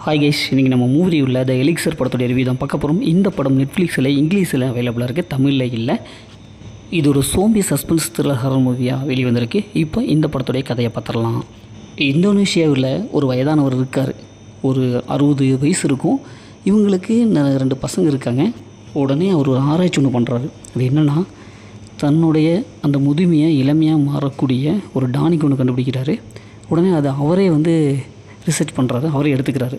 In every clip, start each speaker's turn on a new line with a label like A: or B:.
A: Hi guys, இன்றைக்கி நம்ம movie உள்ள த எலிக்சர் படத்துடைய ரிவ்யூ தான் பார்க்க போகிறோம். இந்த படம் நெட்ஃப்ளிக்ஸில் இங்கிலீஷில் அவைலபிளாக இருக்குது, தமிழில் இல்லை. இது ஒரு சோம்பி சஸ்பென்ஸ் த்ரில்லர் ஹாரர் மூவியாக வெளியே வந்திருக்கு. இப்போ இந்த படத்துடைய கதையை பார்த்துடலாம். இந்தோனேஷியாவில் ஒரு வயதானவர் இருக்கார். ஒரு 60 வயசு இருக்கும். இவங்களுக்கு 2 பசங்க இருக்காங்க. உடனே அவர் ஒரு ஆராய்ச்சி ஒன்று பண்ணுறாரு. அது என்னென்னா, தன்னுடைய அந்த முதுமையை இளமையாக மாறக்கூடிய ஒரு டானிக் ஒன்று கண்டுபிடிக்கிறாரு. உடனே அதை அவரே ரிசர்ச் பண்ணுறாரு, அவரே எடுத்துக்கிறாரு.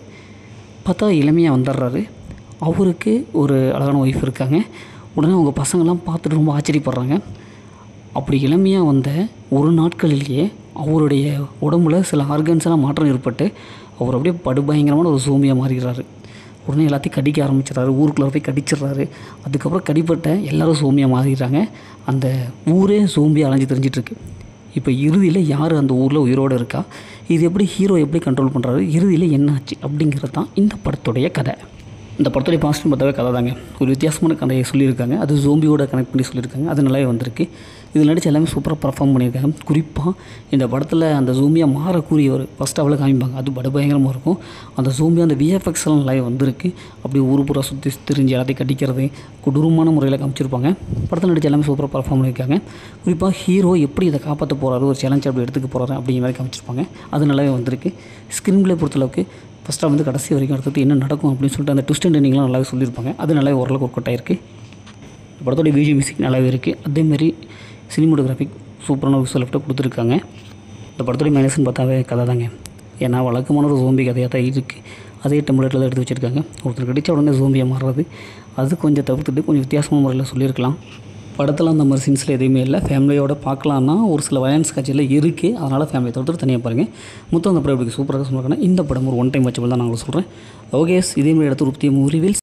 A: பார்த்தா இளமையாக வந்துடுறாரு. அவருக்கு ஒரு அழகான ஒய்ஃப் இருக்காங்க. உடனே அவங்க பசங்கள்லாம் பார்த்துட்டு ரொம்ப ஆச்சரியப்படுறாங்க. அப்படி இளமையாக வந்த ஒரு நாட்களிலேயே அவருடைய உடம்புல சில ஆர்கன்ஸ்லாம் மாற்றம் ஏற்பட்டு அவர் அப்படியே படுபயங்கரமான ஒரு சோம்பியாக மாறிடுறாரு. உடனே எல்லாத்தையும் கடிக்க ஆரம்பிச்சிடறாரு. ஊருக்குள்ளே போய் கடிச்சிடுறாரு. அதுக்கப்புறம் கடிப்பட்ட எல்லோரும் சோம்பியாக மாறிடுறாங்க. அந்த ஊரே சோம்பியாக அலைஞ்சு தெரிஞ்சிட்ருக்கு. இப்போ இறுதியில் யார் அந்த ஊரில் உயிரோடு இருக்கா, இது எப்படி ஹீரோ எப்படி கண்ட்ரோல் பண்ணுறாரு, இறுதியில் என்ன ஆச்சு அப்படிங்கிறது தான் இந்த படத்துடைய கதை. இந்த படத்துடைய பாசிட்டிவ் பார்த்தாவே கதை தாங்க. ஒரு வித்தியாசமான கதையை சொல்லியிருக்காங்க. அது ஜோம்பியோட கனெக்ட் பண்ணி சொல்லியிருக்காங்க. அது நல்லாவே வந்திருக்கு. இதில் நடித்து எல்லாமே சூப்பராக பர்ஃபார்ம் பண்ணியிருக்காங்க. குறிப்பாக இந்த படத்தில் அந்த ஜோம்பியாக மாறக்கூடியவர் ஃபஸ்ட்டு அவளை காமிப்பாங்க. அது பயங்கரமாக இருக்கும். அந்த ஜோம்பியாக அந்த விஎஃப்எக்ஸ்லாம் நல்லாவே வந்திருக்கு. அப்படி ஊர் பூரா சுற்றி தெரிஞ்சு எல்லாத்தையும் கட்டிக்கிறது கொடூரமான முறையில் காமிச்சிருப்பாங்க. படத்தில் நடித்து எல்லாமே சூப்பராக பர்ஃபார்ம் பண்ணியிருக்காங்க. குறிப்பாக ஹீரோ எப்படி இதை காப்பாற்ற போகிறாரு, ஒரு சேலஞ்ச் அப்படி எடுத்துக்க போகிறாரு அப்படிங்கிற மாதிரி காமிச்சிருப்பாங்க. அது நல்லாவே வந்திருக்கு. ஸ்க்ரீன் பிளே பொறுத்தளவுக்கு ஃபஸ்ட்டாக கடைசி வரைக்கும் அடுத்தது என்ன நடக்கும் அப்படின்னு சொல்லிட்டு அந்த ட்விஸ்ட் அண்ட் எண்டிங்லாம் நல்லாவே சொல்லியிருப்பாங்க. அது நல்லாவே ஓரளவுக்கு ஒர்க் அவுட் ஆகிருக்கு. படத்தோடைய பிஜிஎம் மியூசிக் நல்லாவே இருக்குது. அதேமாதிரி சினிமோட்டோகிராஃபிக் சூப்பரான விஷுவல் எஃபெக்ட் கொடுத்துருக்காங்க. இந்த படத்துடைய மைனஸ்ன்னு பார்த்தாவே கதை தாங்க. ஏன்னா வழக்கமான ஒரு ஜோம்பி கதையாக தான் இருக்குது. அதே டெம்ப்ளேட்டில் தான் எடுத்து வச்சுருக்காங்க. ஒருத்தர் கடித்த உடனே ஜோம்பியாக மாறுறது, அது கொஞ்சம் தவிர்த்துட்டு கொஞ்சம் வித்தியாசமான முறையில் சொல்லியிருக்கலாம். படத்தில் அந்த மாதிரி சீன்ஸில் எதுவுமே இல்லை. ஃபேமிலியோட பார்க்கலான்னா ஒரு சில வயலன்ஸ் காட்சியில் இருக்குது. அதனால் ஃபேமிலியை தவிர்த்து தனியாக பாருங்கள். மொத்தம் அந்த படம் எப்படி சூப்பராக சொல்லுவாங்கன்னா இந்த படம் ஒரு ஒன் டைம் வாட்சபிள் தான் நான் சொல்கிறேன். ஓகே, இதேமாதிரி இடத்து ஒரு புதிய மூவி ரிவீல்ஸ்